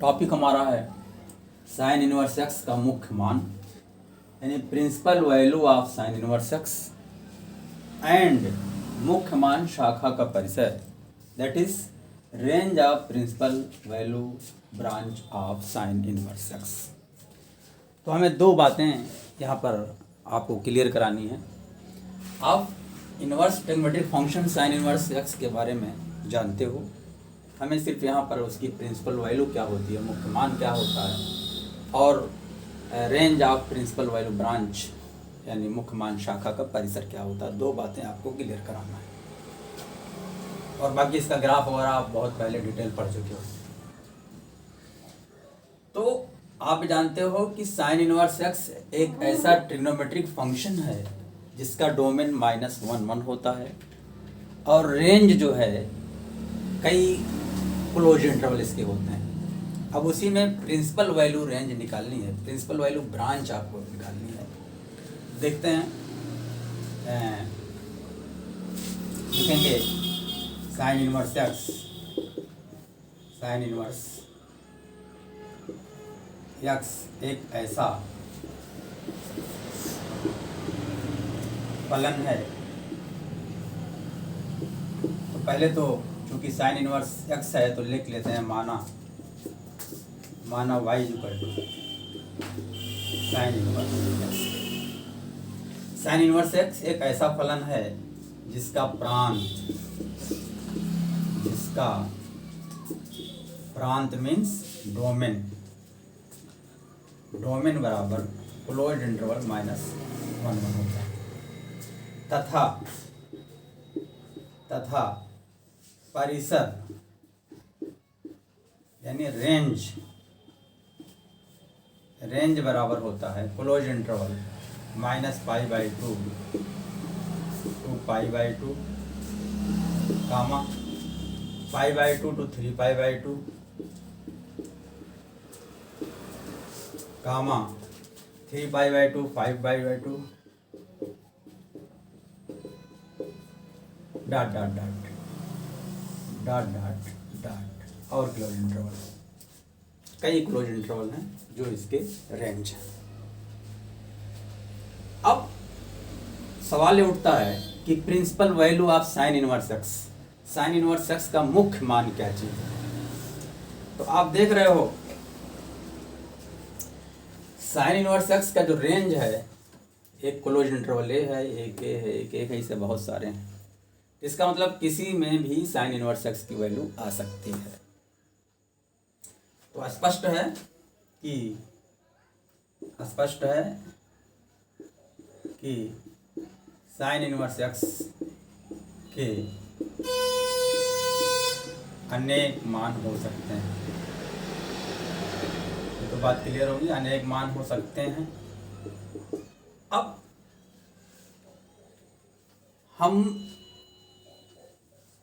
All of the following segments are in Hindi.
टॉपिक हमारा है साइन इनवर्स एक्स का मुख्य मान यानी principal value of sine inverse X and मुख्य मान शाखा का परिचय, that is range of principal value branch of sine inverse X. तो हमें दो बातें यहाँ पर आपको क्लियर करानी है। आप inverse trigonometric function sine inverse x के बारे में जानते हो, हमें सिर्फ यहाँ पर उसकी प्रिंसिपल वैल्यू क्या होती है, मुख्य मान क्या होता है, और range of principal value branch यानी मुख्य मान शाखा का परिसर क्या होता है। दो बातें आपको क्लियर कराना है और बाकी इसका ग्राफ वगैरह आप बहुत पहले डिटेल पढ़ चुके हो। तो आप जानते हो कि साइन इनवर्स एक्स एक ऐसा ट्रिग्नोमेट्रिक फंक्शन है जिसका डोमेन -1 होता है और रेंज जो है कई क्लोज इंटरवल इसके होते हैं। अब उसी में प्रिंसिपल वैल्यू रेंज निकालनी है, प्रिंसिपल वैल्यू ब्रांच आपको निकालनी है। देखते हैं, लिखेंगे sign inverse X, sine inverse X एक ऐसा फलन है। तो पहले तो चूंकि साइन इनवर्स एक्स है तो लिख लेते हैं माना y equal to sine inverse X. Sine inverse X एक ऐसा फलन है जिसका प्रांत मीन्स डोमेन बराबर क्लोज्ड इंटरवल -1 होता है तथा परिसर यानी रेंज बराबर होता है close interval -π/2 to π/2 comma π/2 to 3π/2 comma 3π/2 5π/2 dot dot dot dot dot dot और क्लोज इंटरवल, कई क्लोज इंटरवल हैं जो इसके रेंज है। अब सवाल ये उठता है कि principal value of sine inverse X, sine inverse X का मुख्य मान क्या चीज है। तो आप देख रहे हो साइन इनवर्स एक्स का जो रेंज है एक क्लोज इंटरवल ए है, एक ए है, एक ऐसे बहुत सारे हैं। इसका मतलब किसी में भी साइन इनवर्स एक्स की वैल्यू आ सकती है। तो स्पष्ट है कि साइन इनवर्स एक्स के अनेक मान हो सकते हैं। ये तो बात क्लियर होगी, अनेक मान हो सकते हैं। अब हम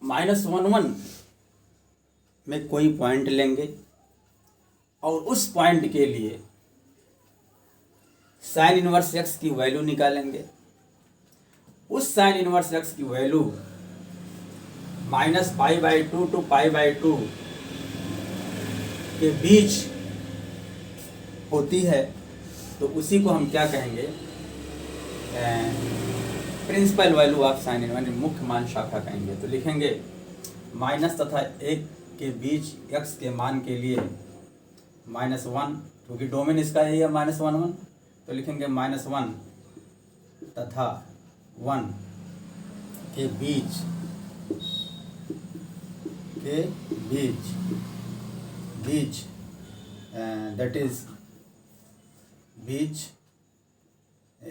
-1 में कोई पॉइंट लेंगे और उस पॉइंट के लिए साइन इनवर्स एक्स की वैल्यू निकालेंगे। उस साइन इनवर्स एक्स की वैल्यू -π/2 to π/2 के बीच होती है। तो उसी को हम क्या कहेंगे, principal value of sine inverse, मुख्य मान शाखा कहेंगे। तो लिखेंगे माइनस तथा 1 के बीच x के मान के लिए -1, क्योंकि डोमेन इसका यही है -1 तो लिखेंगे -1 तथा 1 के बीच दैट इज बीच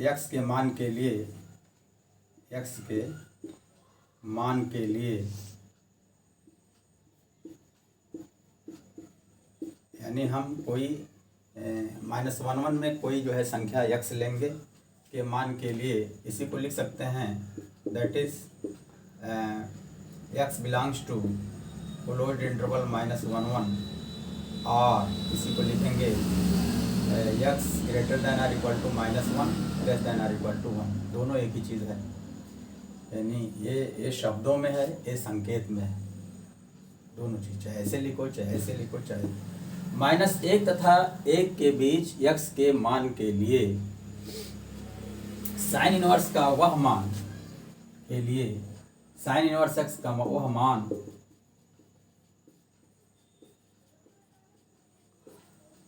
x के मान के लिए यानी हम कोई -1 में कोई जो है संख्या x लेंगे के मान के लिए, इसी को लिख सकते हैं that is x belongs to closed interval -1 और इसी को लिखेंगे x ग्रेटर देन और इक्वल टू -1 लेस देन और इक्वल टू 1। दोनों एक ही चीज़ है, यानी ये शब्दों में है, ये संकेत में है। दोनों चीज़, चाहे ऐसे लिखो चाहे ऐसे लिखो, चाहे -1 तथा 1 के बीच x के मान के लिए साइन इनवर्स का वह मान के लिए साइन इनवर्स x का वह मान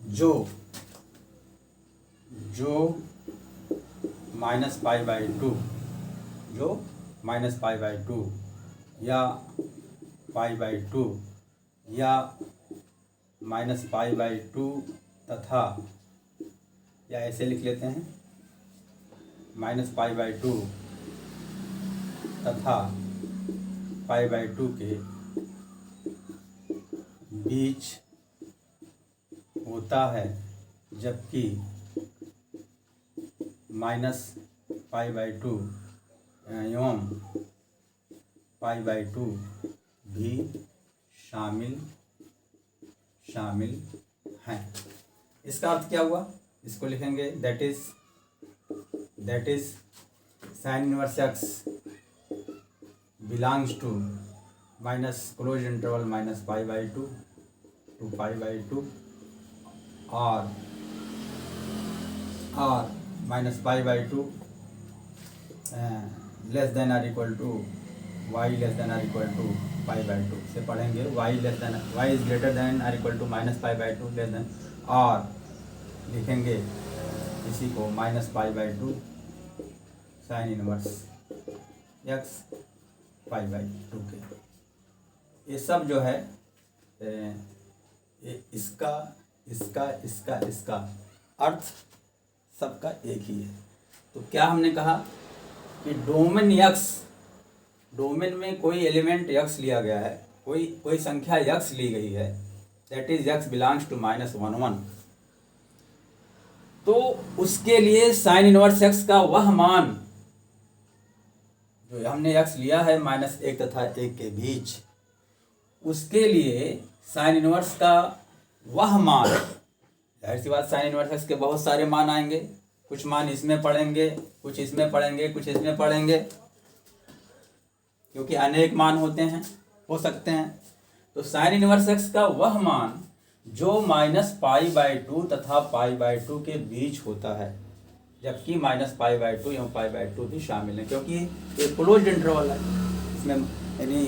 जो -π/2 जो -π/2 या π/2 या -π/2 तथा या ऐसे लिख लेते हैं -π/2 तथा π/2 के बीच होता है, जबकि -π/2 एवं π/2 भी शामिल हैं। इसका अर्थ क्या हुआ? इसको लिखेंगे that is sine inverse x belongs to close interval -π/2 to π/2 और -π/2 less than or equal to y less than or equal to π/2 से पढ़ेंगे y is greater than or equal to -π/2 less than, और लिखेंगे इसी को -π/2 साइन इनवर्स x π/2 के। ये सब जो है इसका अर्थ सबका एक ही है। तो क्या हमने कहा कि डोमेन में कोई एलिमेंट x लिया गया है, कोई संख्या x ली गई है, that is x belongs to -1 तो उसके लिए साइन इनवर्स x का वह मान जो हमने x लिया है -1 तथा 1 के बीच, उसके लिए साइन इनवर्स का वह मान, जाहिर सी बात साइन इनवर्स x के बहुत सारे मान आएंगे, कुछ मान इसमें पढ़ेंगे, कुछ इसमें पढ़ेंगे, कुछ इसमें पढ़ेंगे, क्योंकि अनेक मान हो सकते हैं। तो साइन इनवर्स x का वह मान जो -π/2 तथा π/2 के बीच होता है, जबकि -π/2 एवं π/2 भी शामिल है, क्योंकि ये क्लोज्ड इंटरवल है, इसमें यानी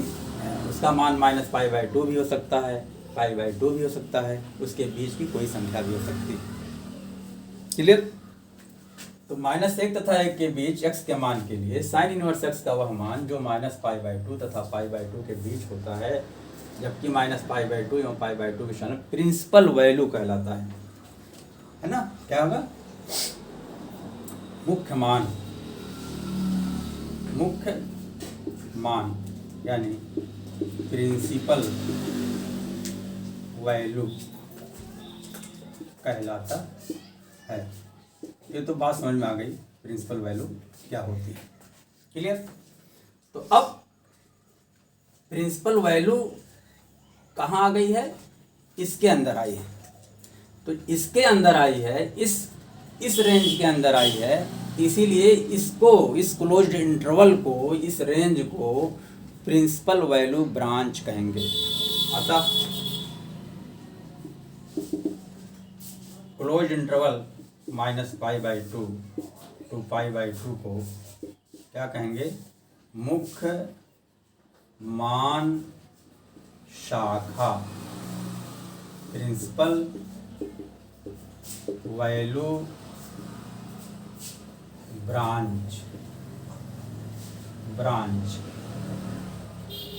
उसका मान -π/2 भी हो सकता है, π/2 भी हो सकता है, उसके बीच की कोई संख्या भी हो सकती है। क्लियर? तो -1 तथा 1 के बीच x के मान के लिए साइन इनवर्स x का वह मान जो -π/2 तथा π/2 के बीच होता है, जबकि -π/2 एवं π/2 के शामिल प्रिंसिपल वैल्यू कहलाता है ना? क्या होगा? मुख्य मान यानी प्रिंसिपल वैल्यू कहलाता है। ये तो बात समझ में आ गई, प्रिंसिपल वैल्यू क्या होती है। क्लियर? तो अब प्रिंसिपल वैल्यू कहाँ आ गई है? इसके अंदर आई है। तो इसके अंदर आई है, इस रेंज के अंदर आई है, इसीलिए इस क्लोज्ड इंटरवल को, इस रेंज को प्रिंसिपल वैल्यू ब्रांच कहेंगे। अतः क्लोज्ड इंटरवल -π/2 to π/2 को क्या कहेंगे? मुख्य मान शाखा, प्रिंसिपल वैल्यू ब्रांच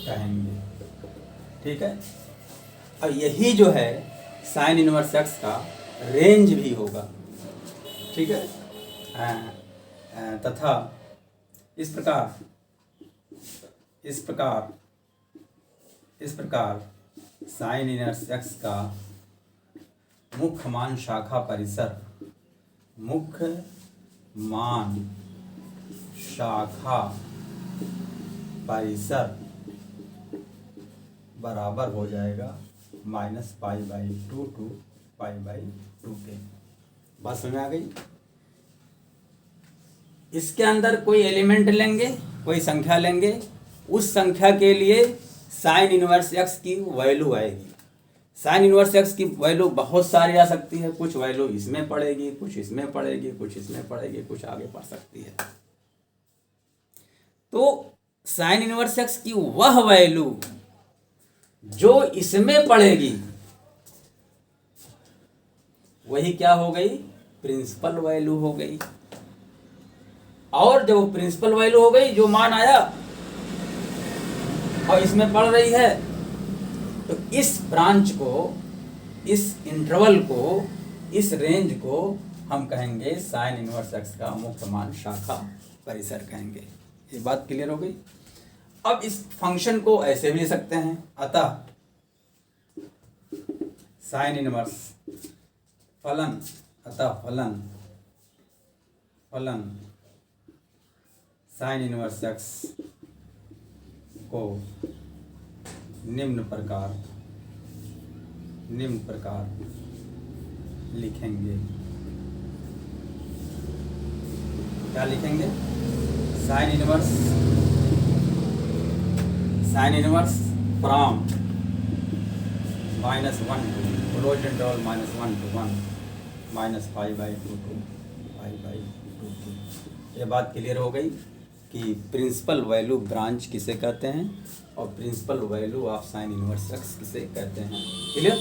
कहेंगे। ठीक है? अब यही जो है साइन इनवर्स x का रेंज भी होगा। ठीक है? तथा इस प्रकार साइन इनवर्स x का मुख्य मान शाखा परिसर, मुख्य मान शाखा परिसर बराबर हो जाएगा -π/2 to π/2 के। बात समझ में आ गई? इसके अंदर कोई एलिमेंट लेंगे, कोई संख्या लेंगे, उस संख्या के लिए साइन इनवर्स x की वैल्यू आएगी। साइन इनवर्स एक्स की वैल्यू बहुत सारी आ सकती है, कुछ वैल्यू इसमें पड़ेगी, कुछ इसमें पड़ेगी, कुछ इसमें पड़ेगी, कुछ आगे पड़ सकती है। तो साइन इनवर्स एक्स की वह वैल्यू जो इसमें पड़ेगी वही क्या हो गई, प्रिंसिपल वैल्यू हो गई। और जब प्रिंसिपल वैल्यू हो गई, जो मान आया और इसमें पड़ रही है, तो इस ब्रांच को, इस इंटरवल को, इस रेंज को हम कहेंगे साइन इनवर्स एक्स का मुख्य मान शाखा परिसर कहेंगे। ये बात क्लियर हो गई। अब इस फंक्शन को ऐसे भी ले सकते हैं, अतः साइन इनवर्स फलन, अतः फलन साइन इनवर्स एक्स को निम्न प्रकार लिखेंगे। क्या लिखेंगे? Sine inverse from -1 to close interval -1 to 1 -π/2 to π/2। ये बात क्लियर हो गई कि प्रिंसिपल वैल्यू ब्रांच किसे कहते हैं और principal value of sine inverse X किसे कहते हैं। क्लियर?